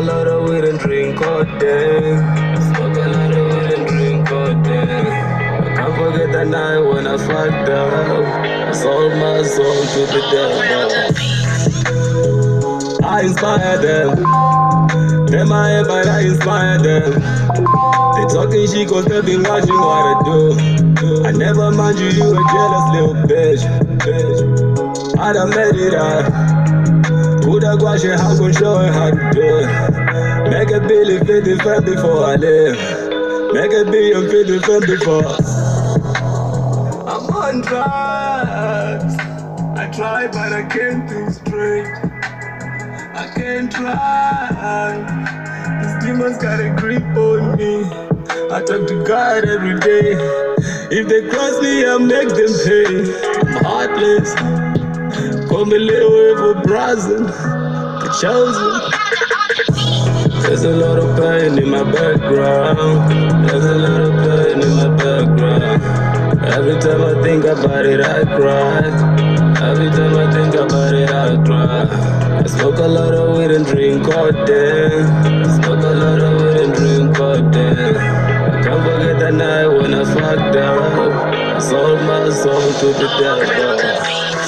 lot of weed and drink all day. Smoke a lot of weed and drink all day. I can't forget that night when I fucked up. I sold my soul to the devil. I inspire them. Them I am, but I inspire them. They talking shit cause they been watching what I do. I never mind you, you a jealous little bitch. I done made it out. Who that guash it, I'm gon' show it how to do it. Make a billion 50 before I live. Make a billion 50 before. I'm on drugs. I try but I can't think straight. I can't try. These demons got a grip on me. I talk to God every day. If they cross me, I'll make them pay. I'm heartless. Call me Lil Evo Brazil, the chosen. There's a lot of pain in my background. There's a lot of pain in my background. Every time I think about it, I cry. Every time I think about it, I cry. I smoke a lot of weed and drink all day. I smoke a lot of weed and drink all day. I can't forget that night when I fucked up. I sold my soul to the devil.